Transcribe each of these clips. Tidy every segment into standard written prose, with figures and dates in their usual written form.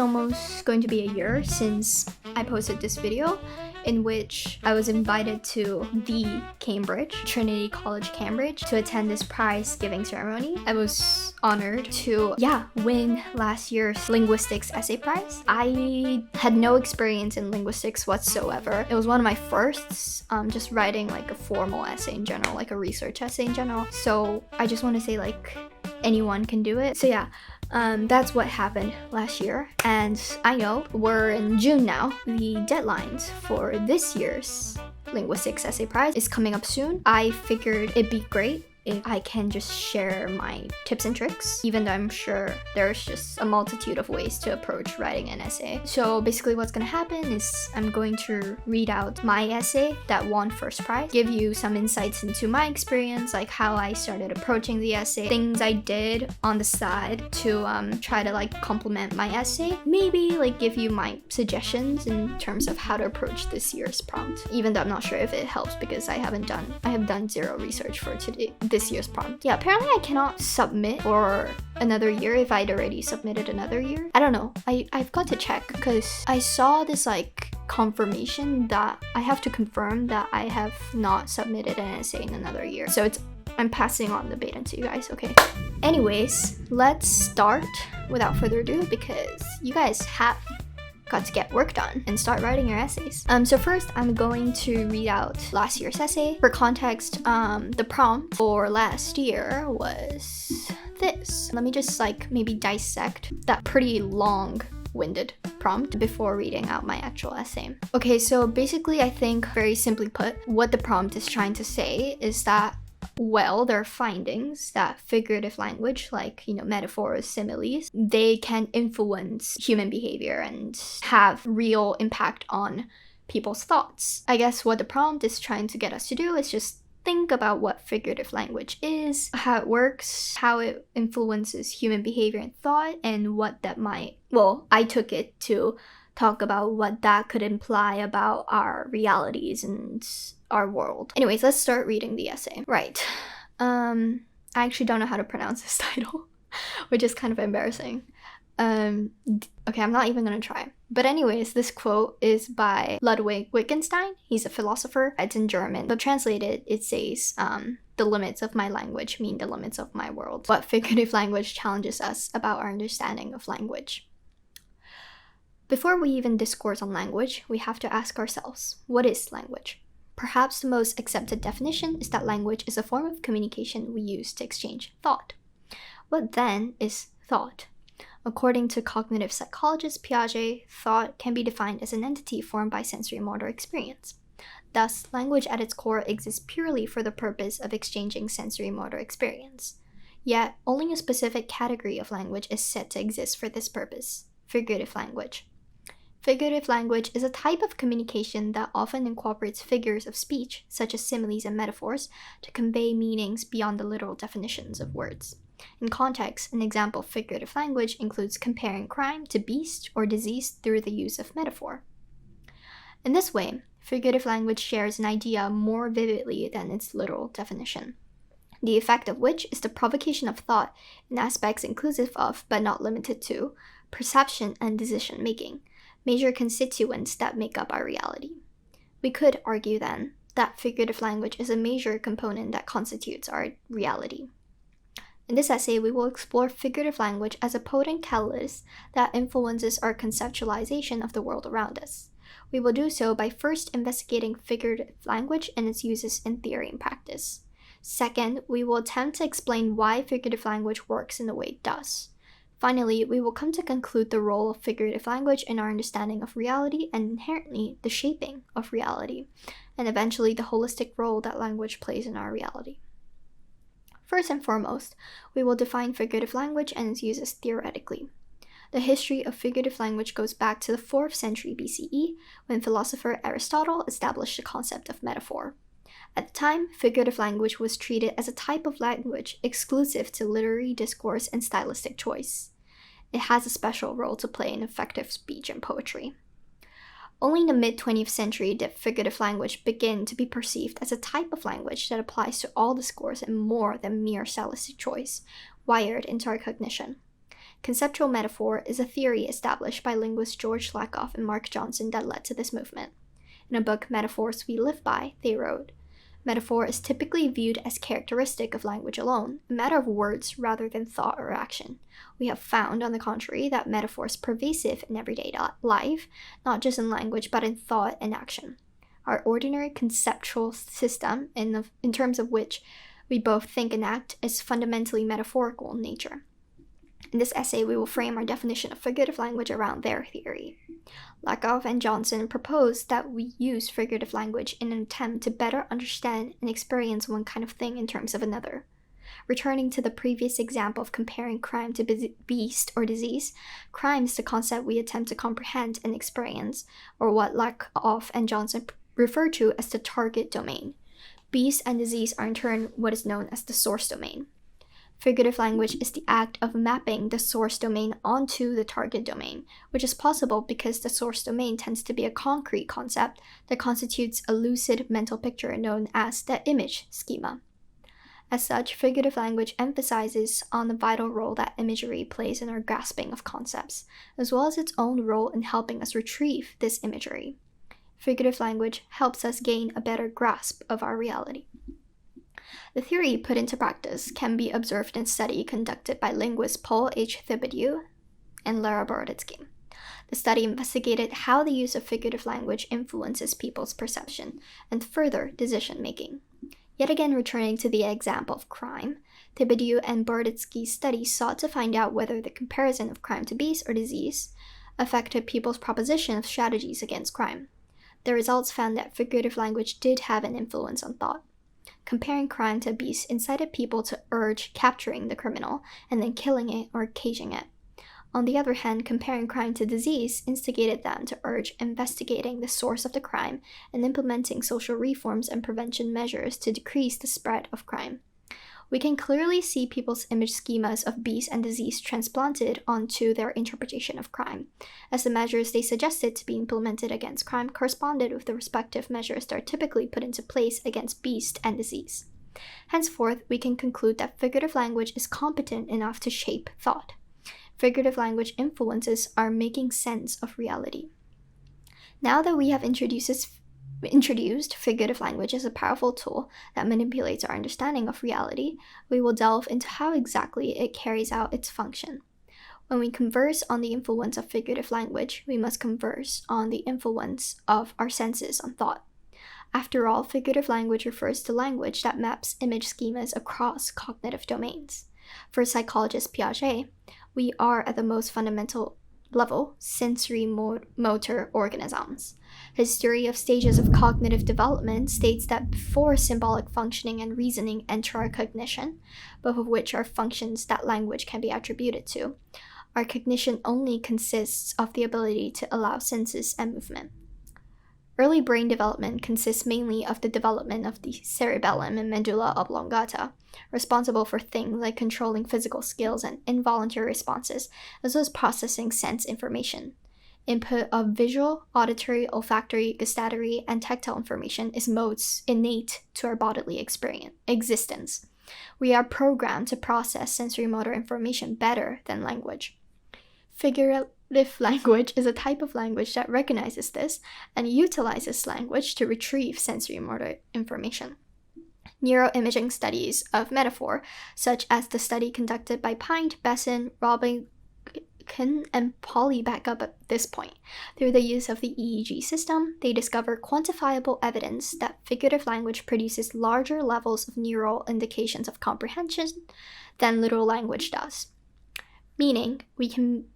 almost going to be a year since I posted this video in which I was invited to the Trinity College, Cambridge, to attend this prize giving ceremony. I was honored to, win last year's Linguistics essay prize. I had no experience in linguistics whatsoever. It was one of my firsts, just writing like a formal essay in general, like a research essay in general. So I just want to say like anyone can do it. So that's what happened last year, and I know we're in June now. The deadlines for this year's Linguistics Essay Prize is coming up soon. I figured it'd be great if I can just share my tips and tricks, even though I'm sure there's just a multitude of ways to approach writing an essay. So basically what's gonna happen is I'm going to read out my essay that won first prize, give you some insights into my experience, like how I started approaching the essay, things I did on the side to try to like complement my essay, maybe like give you my suggestions in terms of how to approach this year's prompt, even though I'm not sure if it helps because I have done zero research for this year's prompt. Yeah, apparently I cannot submit for another year if I'd already submitted another year. I don't know. I've got to check because I saw this like confirmation that I have to confirm that I have not submitted an essay in another year. So I'm passing on the beta to you guys, okay? Anyways, let's start without further ado because you guys have got to get work done and start writing your essays. So first I'm going to read out last year's essay. For context, the prompt for last year was this. Let me just like maybe dissect that pretty long-winded prompt before reading out my actual essay. Okay, so basically I think very simply put, what the prompt is trying to say is that there are findings that figurative language, like, metaphors, similes, they can influence human behavior and have real impact on people's thoughts. I guess what the prompt is trying to get us to do is just think about what figurative language is, how it works, how it influences human behavior and thought, and what that might, I took it to talk about what that could imply about our realities and our world. Anyways, let's start reading the essay. Right. I actually don't know how to pronounce this title, which is kind of embarrassing. Okay, I'm not even gonna try. But anyways, this quote is by Ludwig Wittgenstein. He's a philosopher. It's in German. So translated, it says, the limits of my language mean the limits of my world. What figurative language challenges us about our understanding of language. Before we even discourse on language, we have to ask ourselves, what is language? Perhaps the most accepted definition is that language is a form of communication we use to exchange thought. What then is thought? According to cognitive psychologist Piaget, thought can be defined as an entity formed by sensory-motor experience. Thus, language at its core exists purely for the purpose of exchanging sensory-motor experience. Yet, only a specific category of language is said to exist for this purpose: figurative language. Figurative language is a type of communication that often incorporates figures of speech, such as similes and metaphors, to convey meanings beyond the literal definitions of words. In context, an example of figurative language includes comparing crime to beast or disease through the use of metaphor. In this way, figurative language shares an idea more vividly than its literal definition, the effect of which is the provocation of thought in aspects inclusive of, but not limited to, perception and decision-making, major constituents that make up our reality. We could argue then that figurative language is a major component that constitutes our reality. In this essay, we will explore figurative language as a potent catalyst that influences our conceptualization of the world around us. We will do so by first investigating figurative language and its uses in theory and practice. Second, we will attempt to explain why figurative language works in the way it does. Finally, we will come to conclude the role of figurative language in our understanding of reality and inherently the shaping of reality, and eventually the holistic role that language plays in our reality. First and foremost, we will define figurative language and its uses theoretically. The history of figurative language goes back to the 4th century BCE, when philosopher Aristotle established the concept of metaphor. At the time, figurative language was treated as a type of language exclusive to literary discourse and stylistic choice. It has a special role to play in effective speech and poetry. Only in the mid-20th century did figurative language begin to be perceived as a type of language that applies to all discourse and more than mere stylistic choice, wired into our cognition. Conceptual metaphor is a theory established by linguists George Lakoff and Mark Johnson that led to this movement. In a book, Metaphors We Live By, they wrote, "Metaphor is typically viewed as characteristic of language alone, a matter of words rather than thought or action. We have found, on the contrary, that metaphor is pervasive in everyday life, not just in language, but in thought and action. Our ordinary conceptual system, in terms of which we both think and act, is fundamentally metaphorical in nature." In this essay, we will frame our definition of figurative language around their theory. Lakoff and Johnson proposed that we use figurative language in an attempt to better understand and experience one kind of thing in terms of another. Returning to the previous example of comparing crime to beast or disease, crime is the concept we attempt to comprehend and experience, or what Lakoff and Johnson refer to as the target domain. Beast and disease are in turn what is known as the source domain. Figurative language is the act of mapping the source domain onto the target domain, which is possible because the source domain tends to be a concrete concept that constitutes a lucid mental picture known as the image schema. As such, figurative language emphasizes on the vital role that imagery plays in our grasping of concepts, as well as its own role in helping us retrieve this imagery. Figurative language helps us gain a better grasp of our reality. The theory put into practice can be observed in a study conducted by linguists Paul H. Thibodeau and Lara Boroditsky. The study investigated how the use of figurative language influences people's perception and further decision-making. Yet again, returning to the example of crime, Thibodeau and Boroditsky's study sought to find out whether the comparison of crime to beast or disease affected people's proposition of strategies against crime. The results found that figurative language did have an influence on thought. Comparing crime to a beast incited people to urge capturing the criminal and then killing it or caging it. On the other hand, comparing crime to disease instigated them to urge investigating the source of the crime and implementing social reforms and prevention measures to decrease the spread of crime. We can clearly see people's image schemas of beast and disease transplanted onto their interpretation of crime, as the measures they suggested to be implemented against crime corresponded with the respective measures that are typically put into place against beast and disease. Henceforth, we can conclude that figurative language is competent enough to shape thought. Figurative language influences our making sense of reality. Now that we have introduced figurative language as a powerful tool that manipulates our understanding of reality, we will delve into how exactly it carries out its function. When we converse on the influence of figurative language, we must converse on the influence of our senses on thought. After all, figurative language refers to language that maps image schemas across cognitive domains. For psychologist Piaget, we are at the most fundamental level sensory motor organisms. His theory of stages of cognitive development states that before symbolic functioning and reasoning enter our cognition, both of which are functions that language can be attributed to, our cognition only consists of the ability to allow senses and movement. Early brain development consists mainly of the development of the cerebellum and medulla oblongata, responsible for things like controlling physical skills and involuntary responses, as well as processing sense information. Input of visual, auditory, olfactory, gustatory, and tactile information is modes innate to our bodily existence. We are programmed to process sensory motor information better than language. Figurative language is a type of language that recognizes this and utilizes language to retrieve sensory motor information. Neuroimaging studies of metaphor, such as the study conducted by Pint, Besson, Robinson, and Polly, back up at this point. Through the use of the EEG system, they discover quantifiable evidence that figurative language produces larger levels of neural indications of comprehension than literal language does. Meaning, we can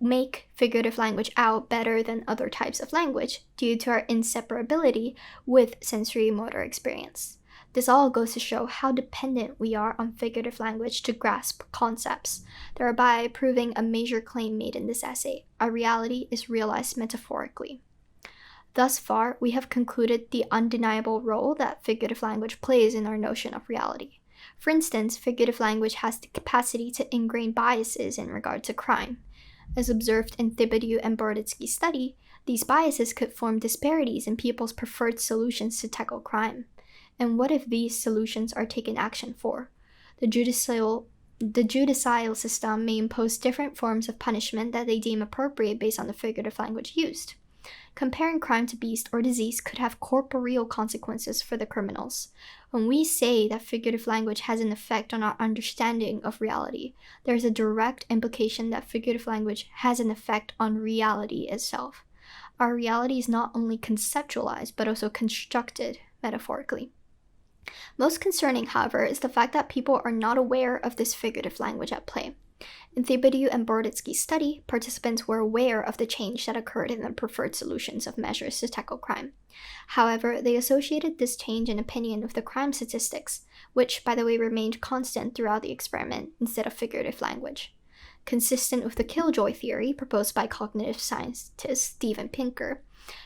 make figurative language out better than other types of language due to our inseparability with sensory motor experience. This all goes to show how dependent we are on figurative language to grasp concepts, thereby proving a major claim made in this essay: our reality is realized metaphorically. Thus far, we have concluded the undeniable role that figurative language plays in our notion of reality. For instance, figurative language has the capacity to ingrain biases in regard to crime. As observed in Thibodeau and Boroditsky's study, these biases could form disparities in people's preferred solutions to tackle crime. And what if these solutions are taken action for? The the judicial system may impose different forms of punishment that they deem appropriate based on the figurative language used. Comparing crime to beast or disease could have corporeal consequences for the criminals. When we say that figurative language has an effect on our understanding of reality, there is a direct implication that figurative language has an effect on reality itself. Our reality is not only conceptualized, but also constructed metaphorically. Most concerning, however, is the fact that people are not aware of this figurative language at play. In Thibodeau and Broditsky's study, participants were aware of the change that occurred in the preferred solutions of measures to tackle crime. However, they associated this change in opinion with the crime statistics, which, by the way, remained constant throughout the experiment instead of figurative language. Consistent with the killjoy theory proposed by cognitive scientist Steven Pinker,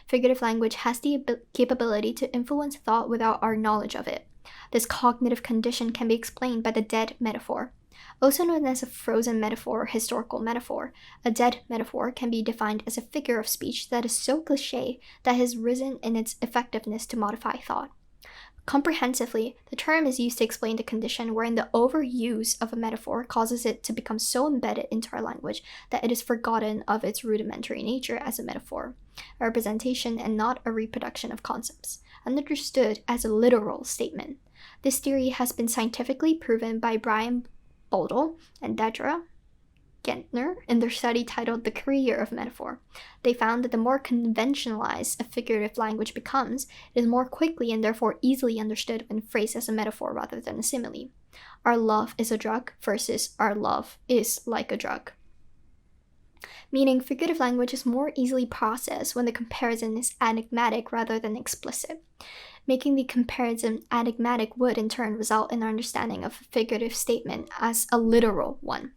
figurative language has the capability to influence thought without our knowledge of it. This cognitive condition can be explained by the dead metaphor. Also known as a frozen metaphor or historical metaphor, a dead metaphor can be defined as a figure of speech that is so cliché that has risen in its effectiveness to modify thought. Comprehensively, the term is used to explain the condition wherein the overuse of a metaphor causes it to become so embedded into our language that it is forgotten of its rudimentary nature as a metaphor, a representation and not a reproduction of concepts, and understood as a literal statement. This theory has been scientifically proven by Brian Boldel and Dedra Gentner in their study titled The Career of Metaphor. They found that the more conventionalized a figurative language becomes, it is more quickly and therefore easily understood when phrased as a metaphor rather than a simile. Our love is a drug versus our love is like a drug. Meaning figurative language is more easily processed when the comparison is enigmatic rather than explicit. Making the comparison enigmatic would in turn result in our understanding of a figurative statement as a literal one.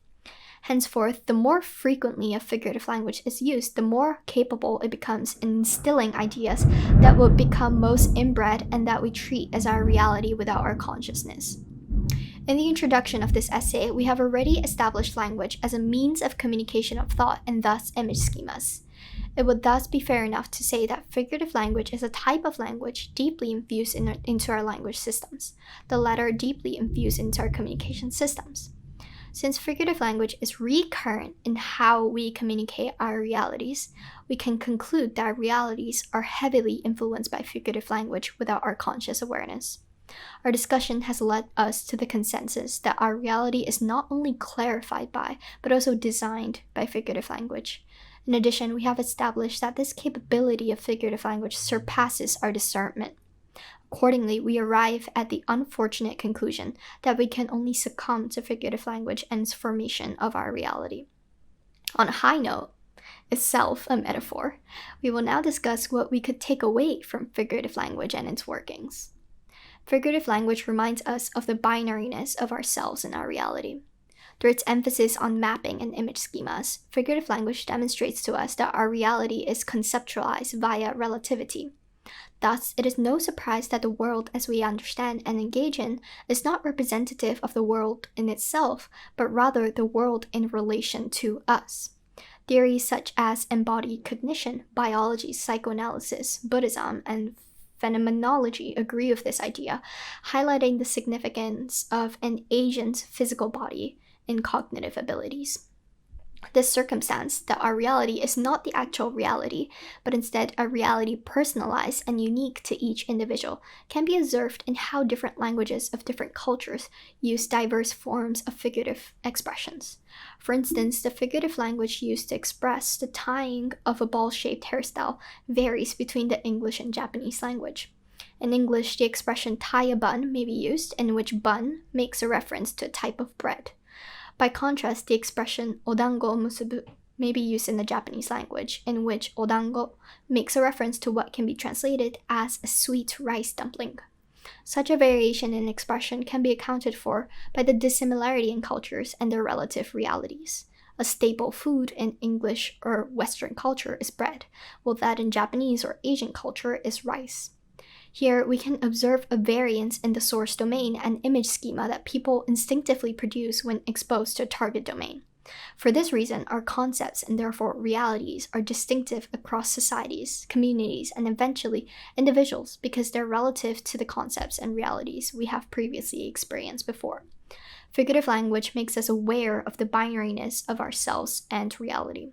Henceforth, the more frequently a figurative language is used, the more capable it becomes in instilling ideas that will become most inbred and that we treat as our reality without our consciousness. In the introduction of this essay, we have already established language as a means of communication of thought and thus image schemas. It would thus be fair enough to say that figurative language is a type of language deeply infused into our language systems, the latter deeply infused into our communication systems. Since figurative language is recurrent in how we communicate our realities, we can conclude that our realities are heavily influenced by figurative language without our conscious awareness. Our discussion has led us to the consensus that our reality is not only clarified by, but also designed by figurative language. In addition, we have established that this capability of figurative language surpasses our discernment. Accordingly, we arrive at the unfortunate conclusion that we can only succumb to figurative language and its formation of our reality. On a high note, itself a metaphor, we will now discuss what we could take away from figurative language and its workings. Figurative language reminds us of the binariness of ourselves and our reality. Through its emphasis on mapping and image schemas, figurative language demonstrates to us that our reality is conceptualized via relativity. Thus, it is no surprise that the world as we understand and engage in is not representative of the world in itself, but rather the world in relation to us. Theories such as embodied cognition, biology, psychoanalysis, Buddhism, and phenomenology agree with this idea, highlighting the significance of an agent's physical body in cognitive abilities. This circumstance that our reality is not the actual reality, but instead a reality personalized and unique to each individual, can be observed in how different languages of different cultures use diverse forms of figurative expressions. For instance, the figurative language used to express the tying of a ball-shaped hairstyle varies between the English and Japanese language. In English, the expression tie a bun may be used, in which bun makes a reference to a type of bread. By contrast, the expression odango musubu may be used in the Japanese language, in which odango makes a reference to what can be translated as a sweet rice dumpling. Such a variation in expression can be accounted for by the dissimilarity in cultures and their relative realities. A staple food in English or Western culture is bread, while that in Japanese or Asian culture is rice. Here, we can observe a variance in the source domain and image schema that people instinctively produce when exposed to a target domain. For this reason, our concepts and therefore realities are distinctive across societies, communities, and eventually individuals because they're relative to the concepts and realities we have previously experienced before. Figurative language makes us aware of the binariness of ourselves and reality.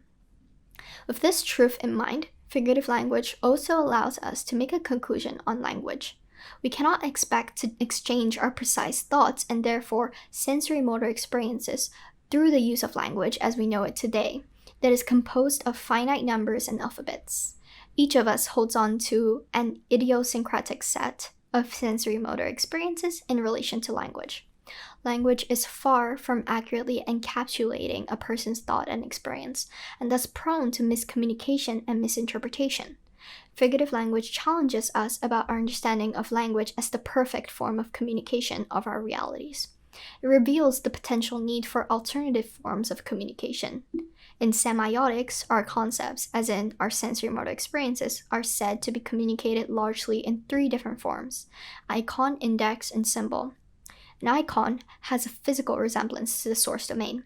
With this truth in mind, figurative language also allows us to make a conclusion on language. We cannot expect to exchange our precise thoughts and therefore sensory motor experiences through the use of language as we know it today, that is composed of finite numbers and alphabets. Each of us holds on to an idiosyncratic set of sensory motor experiences in relation to language. Language is far from accurately encapsulating a person's thought and experience, and thus prone to miscommunication and misinterpretation. Figurative language challenges us about our understanding of language as the perfect form of communication of our realities. It reveals the potential need for alternative forms of communication. In semiotics, our concepts, as in our sensory motor experiences, are said to be communicated largely in 3 different forms: icon, index, and symbol. An icon has a physical resemblance to the source domain.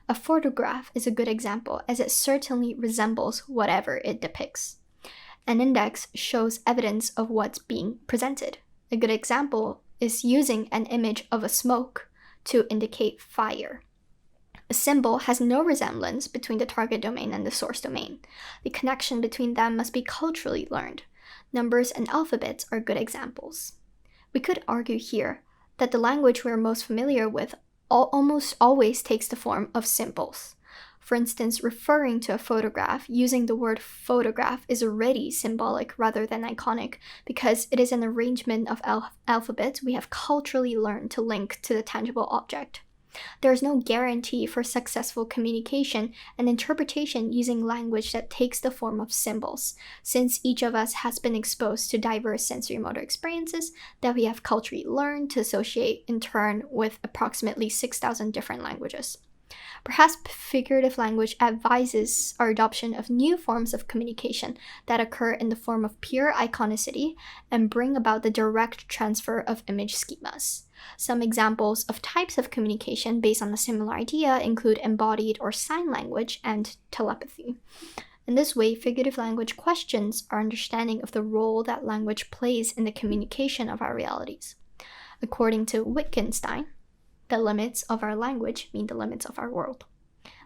A photograph is a good example, as it certainly resembles whatever it depicts. An index shows evidence of what's being presented. A good example is using an image of a smoke to indicate fire. A symbol has no resemblance between the target domain and the source domain. The connection between them must be culturally learned. Numbers and alphabets are good examples. We could argue here that the language we're most familiar with almost always takes the form of symbols. For instance, referring to a photograph using the word photograph is already symbolic rather than iconic because it is an arrangement of alphabets we have culturally learned to link to the tangible object. There is no guarantee for successful communication and interpretation using language that takes the form of symbols, since each of us has been exposed to diverse sensory motor experiences that we have culturally learned to associate in turn with approximately 6,000 different languages. Perhaps figurative language advises our adoption of new forms of communication that occur in the form of pure iconicity and bring about the direct transfer of image schemas. Some examples of types of communication based on a similar idea include embodied or sign language and telepathy. In this way, figurative language questions our understanding of the role that language plays in the communication of our realities. According to Wittgenstein, the limits of our language mean the limits of our world.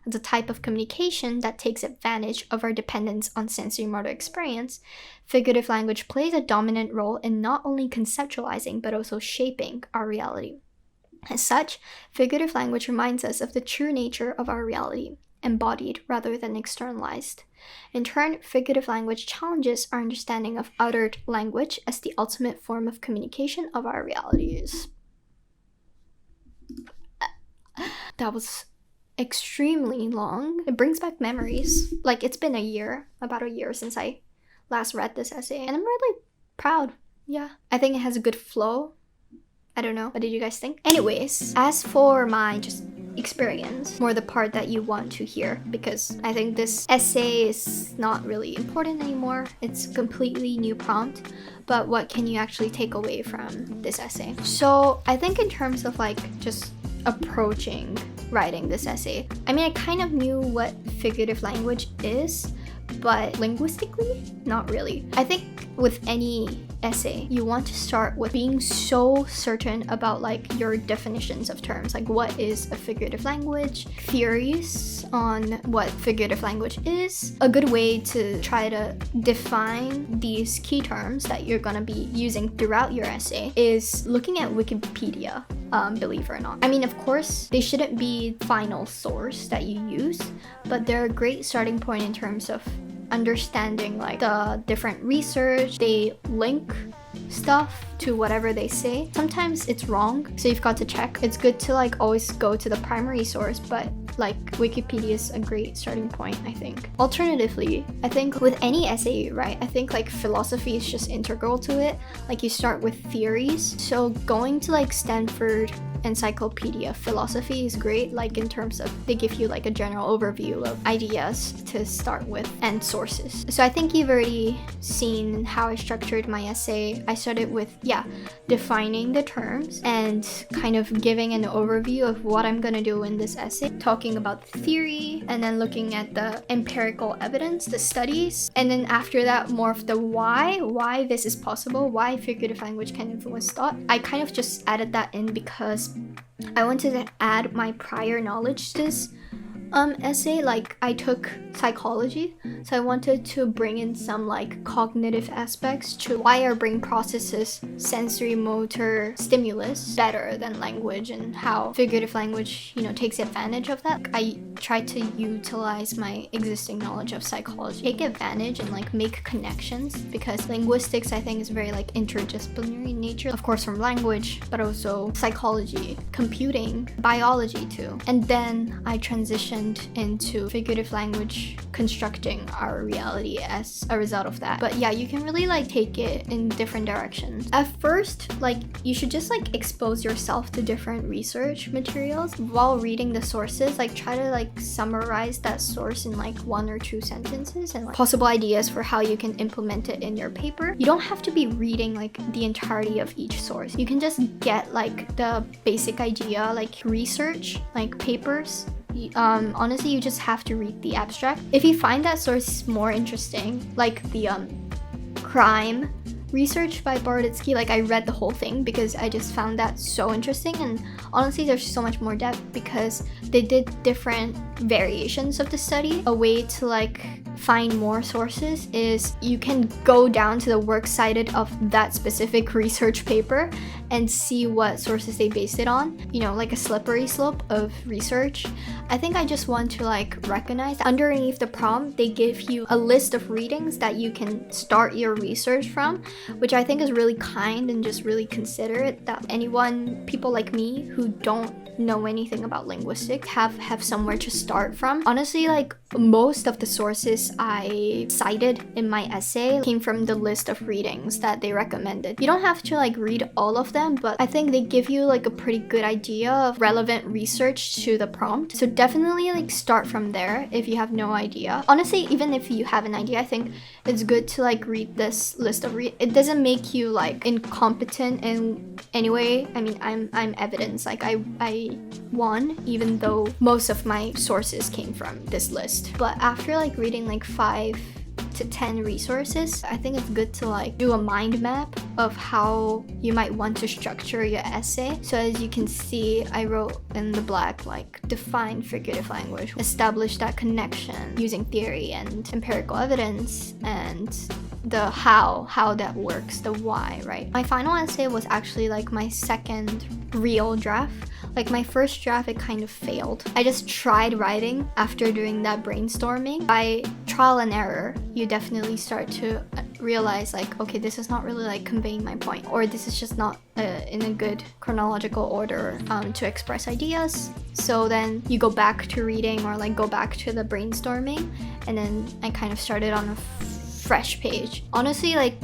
As a type of communication that takes advantage of our dependence on sensory motor experience, figurative language plays a dominant role in not only conceptualizing but also shaping our reality. As such, figurative language reminds us of the true nature of our reality, embodied rather than externalized. In turn, figurative language challenges our understanding of uttered language as the ultimate form of communication of our realities. That was extremely long. It brings back memories. Like, it's been about a year since I last read this essay, and I'm really proud. Yeah, I think it has a good flow. I don't know, what did you guys think? Anyways, as for my just experience, more the part that you want to hear, because I think this essay is not really important anymore. It's a completely new prompt, but what can you actually take away from this essay? So I think in terms of like just approaching writing this essay, I mean, I kind of knew what figurative language is, but linguistically, not really. I think with any essay, you want to start with being so certain about like your definitions of terms, like what is a figurative language, theories on what figurative language is. A good way to try to define these key terms that you're gonna be using throughout your essay is looking at Wikipedia. Believe it or not. I mean, of course, they shouldn't be final source that you use, but they're a great starting point in terms of understanding like the different research. They link stuff to whatever they say. Sometimes it's wrong, so you've got to check. It's good to like always go to the primary source, but like Wikipedia is a great starting point, I think. Alternatively, I think with any essay, right, I think like philosophy is just integral to it. Like you start with theories. So going to like Stanford Encyclopedia Philosophy is great, like in terms of they give you like a general overview of ideas to start with and sources. So I think you've already seen how I structured my essay. I started with, defining the terms and kind of giving an overview of what I'm gonna do in this essay, talking about the theory and then looking at the empirical evidence, the studies, and then after that more of the why this is possible, why figurative language can influence thought. I kind of just added that in because I wanted to add my prior knowledge to this essay. Like, I took psychology, so I wanted to bring in some like cognitive aspects to why our brain processes sensory motor stimulus better than language, and how figurative language, you know, takes advantage of that. I tried to utilize my existing knowledge of psychology, take advantage and like make connections, because linguistics, I think, is very like interdisciplinary in nature, of course from language, but also psychology, computing, biology too. And then I transitioned into figurative language, constructing our reality as a result of that. But yeah, you can really like take it in different directions. At first, like, you should just like expose yourself to different research materials while reading the sources. Like, try to like summarize that source in like 1 or 2 sentences, and like possible ideas for how you can implement it in your paper. You don't have to be reading like the entirety of each source. You can just get like the basic idea, like research, like papers. Honestly, you just have to read the abstract. If you find that source more interesting, like the crime research by Boroditsky, like I read the whole thing because I just found that so interesting. And honestly, there's so much more depth because they did different variations of the study. A way to like find more sources is you can go down to the works cited of that specific research paper and see what sources they based it on, you know, like a slippery slope of research. I think I just want to like recognize underneath the prompt they give you a list of readings that you can start your research from, which I think is really kind and just really considerate that people like me who don't know anything about linguistics have somewhere to start from. Honestly, like most of the sources I cited in my essay came from the list of readings that they recommended. You don't have to like read all of them, but I think they give you like a pretty good idea of relevant research to the prompt. So definitely like start from there if you have no idea. Honestly, even if you have an idea, I think it's good to like read this list of it doesn't make you like incompetent in any way. I mean, I'm evidence. Like I won, even though most of my sources came from this list. But after like reading like 5 to 10 resources, I think it's good to like do a mind map of how you might want to structure your essay. So as you can see, I wrote in the black like define figurative language, establish that connection using theory and empirical evidence, and the how that works, the why, right? My final essay was actually like my second real draft. Like my first draft, it kind of failed. I just tried writing after doing that brainstorming. By trial and error, you definitely start to realize like, okay, this is not really like conveying my point, or this is just not in a good chronological order to express ideas. So then you go back to reading or like go back to the brainstorming, and then I kind of started on a fresh page. Honestly, like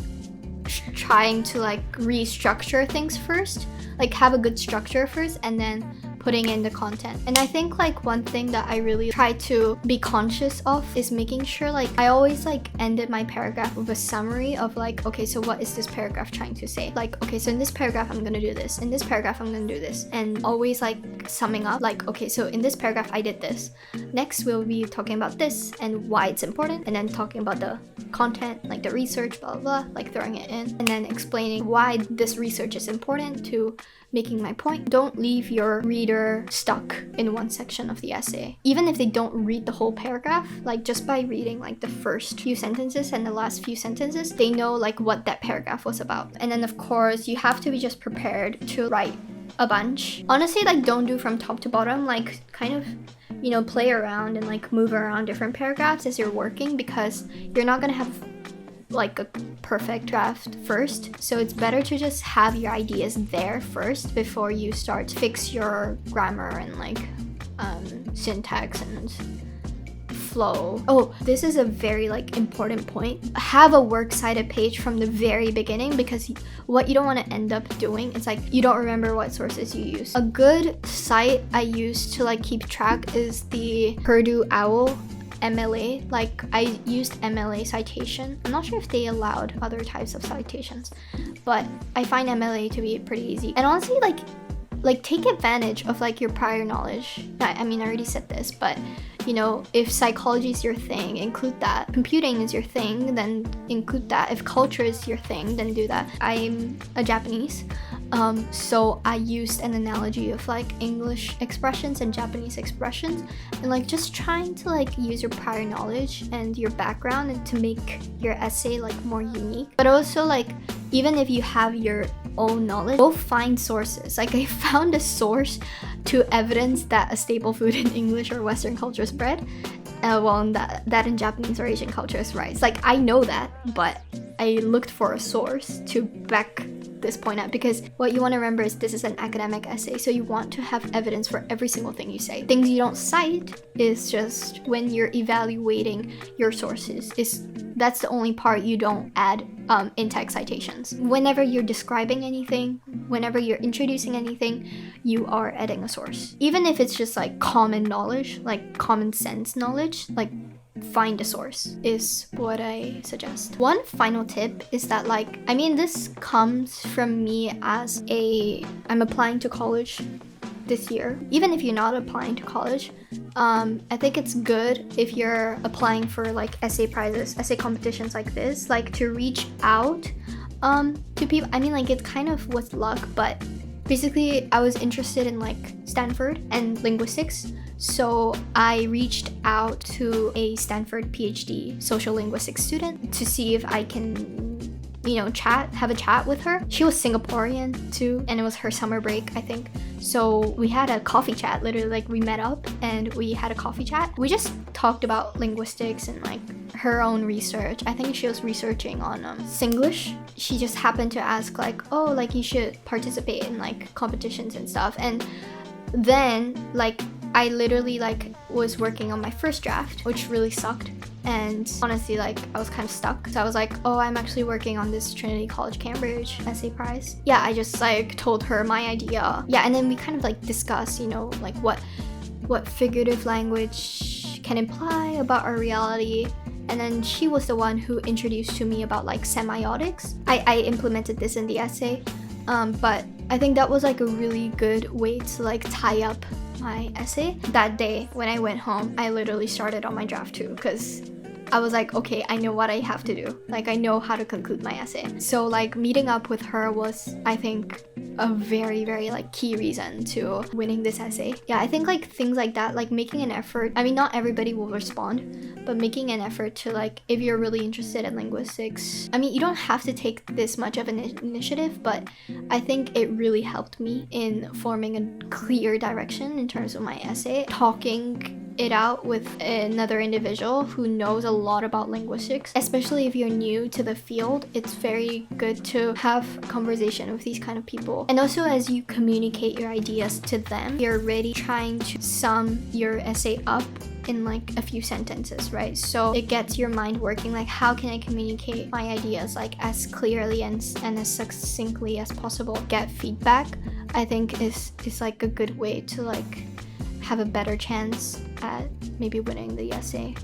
trying to like restructure things first, like have a good structure first, and then putting in the content. And I think like one thing that I really try to be conscious of is making sure like I always like ended my paragraph with a summary of like, okay, so what is this paragraph trying to say? Like, okay, so in this paragraph I'm gonna do this, in this paragraph I'm gonna do this, and always like summing up like, okay, so in this paragraph I did this, next we'll be talking about this and why it's important, and then talking about the content, like the research, blah blah blah, like throwing it in, and then explaining why this research is important to making my point. Don't leave your reader stuck in one section of the essay. Even if they don't read the whole paragraph, like just by reading like the first few sentences and the last few sentences, they know like what that paragraph was about. And then of course, you have to be just prepared to write a bunch. Honestly, like don't do from top to bottom, like kind of, you know, play around and like move around different paragraphs as you're working, because you're not gonna have like a perfect draft first. So it's better to just have your ideas there first before you start to fix your grammar and like syntax and flow. Oh, this is a very like important point. Have a works cited page from the very beginning, because what you don't want to end up doing is like you don't remember what sources you use. A good site I use to like keep track is the Purdue OWL MLA. Like I used MLA citation. I'm not sure if they allowed other types of citations, but I find MLA to be pretty easy. And honestly, like take advantage of like your prior knowledge. I mean, I already said this, but you know, if psychology is your thing, include that. Computing is your thing, then include that. If culture is your thing, then do that. I'm a Japanese. So I used an analogy of like English expressions and Japanese expressions, and like just trying to like use your prior knowledge and your background and to make your essay like more unique. But also like even if you have your own knowledge, go find sources. Like I found a source to evidence that a staple food in English or Western culture is bread. Well, that in Japanese or Asian culture is rice. Like I know that, but I looked for a source to back this point up, because what you want to remember is this is an academic essay, so you want to have evidence for every single thing you say. Things you don't cite is just when you're evaluating your sources. That's the only part you don't add in-text citations. Whenever you're describing anything, whenever you're introducing anything, you are adding a source. Even if it's just like common knowledge, like common sense knowledge, like find a source is what I suggest. One final tip is that like, I mean, this comes from me as I'm applying to college this year. Even if you're not applying to college, I think it's good if you're applying for like essay prizes, essay competitions like this, like to reach out to people. I mean, like it's kind of with luck, but basically I was interested in like Stanford and linguistics. So I reached out to a Stanford PhD social linguistics student to see if I can, you know, have a chat with her. She was Singaporean too, and it was her summer break, I think. So we had a coffee chat, literally like we met up and we had a coffee chat. We just talked about linguistics and like her own research. I think she was researching on Singlish. She just happened to ask like, oh, like you should participate in like competitions and stuff. And then like I literally like was working on my first draft, which really sucked. And honestly, like I was kind of stuck. So I was like, oh, I'm actually working on this Trinity College Cambridge essay prize. Yeah, I just like told her my idea. Yeah, and then we kind of like discussed, you know, like what figurative language can imply about our reality. And then she was the one who introduced to me about like semiotics. I implemented this in the essay, but I think that was like a really good way to like tie up my essay. That day when I went home, I literally started on my draft too, because I was like, okay, I know what I have to do. Like I know how to conclude my essay. So like meeting up with her was, I think, a very, very like key reason to winning this essay. Yeah, I think like things like that, like making an effort. I mean, not everybody will respond, but making an effort to like, if you're really interested in linguistics, I mean, you don't have to take this much of an initiative, but I think it really helped me in forming a clear direction in terms of my essay. Talking it out with another individual who knows a lot about linguistics, especially if you're new to the field. It's very good to have a conversation with these kind of people. And also as you communicate your ideas to them, you're already trying to sum your essay up in like a few sentences, right? So it gets your mind working, like how can I communicate my ideas like as clearly and as succinctly as possible. Get feedback, I think is like a good way to like have a better chance at maybe winning the essay.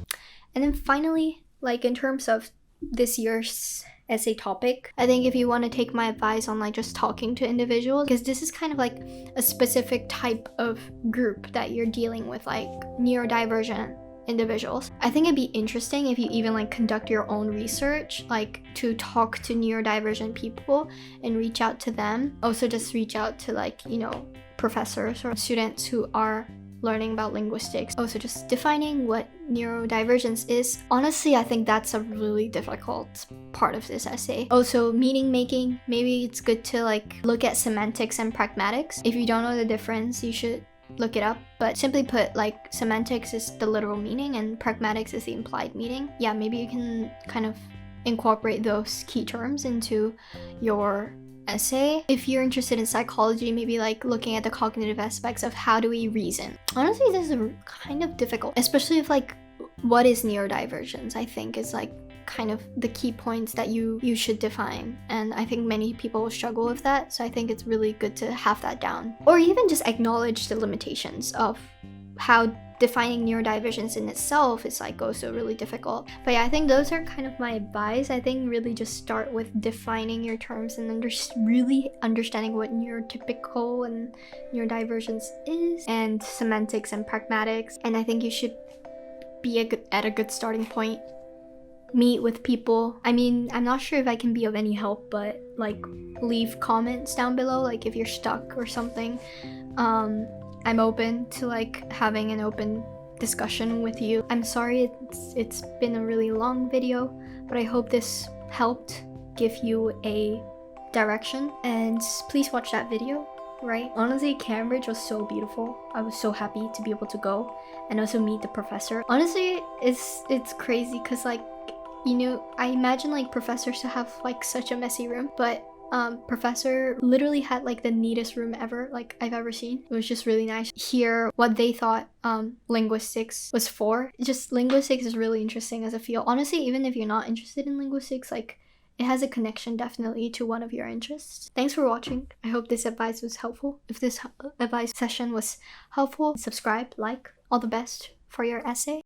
And then finally, like in terms of this year's essay topic, I think if you want to take my advice on like just talking to individuals, because this is kind of like a specific type of group that you're dealing with, like neurodivergent individuals. I think it'd be interesting if you even like conduct your own research, like to talk to neurodivergent people and reach out to them. Also just reach out to like, you know, professors or students who are learning about linguistics. Also just defining what neurodivergence is. Honestly, I think that's a really difficult part of this essay. Also meaning making, maybe it's good to like look at semantics and pragmatics. If you don't know the difference, you should look it up. But simply put, like semantics is the literal meaning and pragmatics is the implied meaning. Yeah, maybe you can kind of incorporate those key terms into your essay. If you're interested in psychology, maybe like looking at the cognitive aspects of how do we reason. Honestly, this is kind of difficult, especially if like what is neurodivergence, I think is like kind of the key points that you should define, and I think many people will struggle with that, so I think it's really good to have that down, or even just acknowledge the limitations of how defining neurodivergence in itself is like also really difficult. But yeah, I think those are kind of my advice. I think really just start with defining your terms and really understanding what neurotypical and neurodivergence is, and semantics and pragmatics. And I think you should be at a good starting point meet with people. I mean, I'm not sure if I can be of any help, but like leave comments down below, like if you're stuck or something. I'm open to like having an open discussion with you. I'm sorry it's been a really long video, but I hope this helped give you a direction, and please watch that video. Right? Honestly, Cambridge was so beautiful. I was so happy to be able to go and also meet the professor. Honestly, it's crazy because like, you know, I imagine like professors to have like such a messy room, but professor literally had like the neatest room ever like I've ever seen. It was just really nice. Hear what they thought linguistics was for. Just linguistics is really interesting as a field. Honestly, even if you're not interested in linguistics, like it has a connection definitely to one of your interests. Thanks for watching. I hope this advice was helpful. If this advice session was helpful, subscribe, like, all the best for your essay.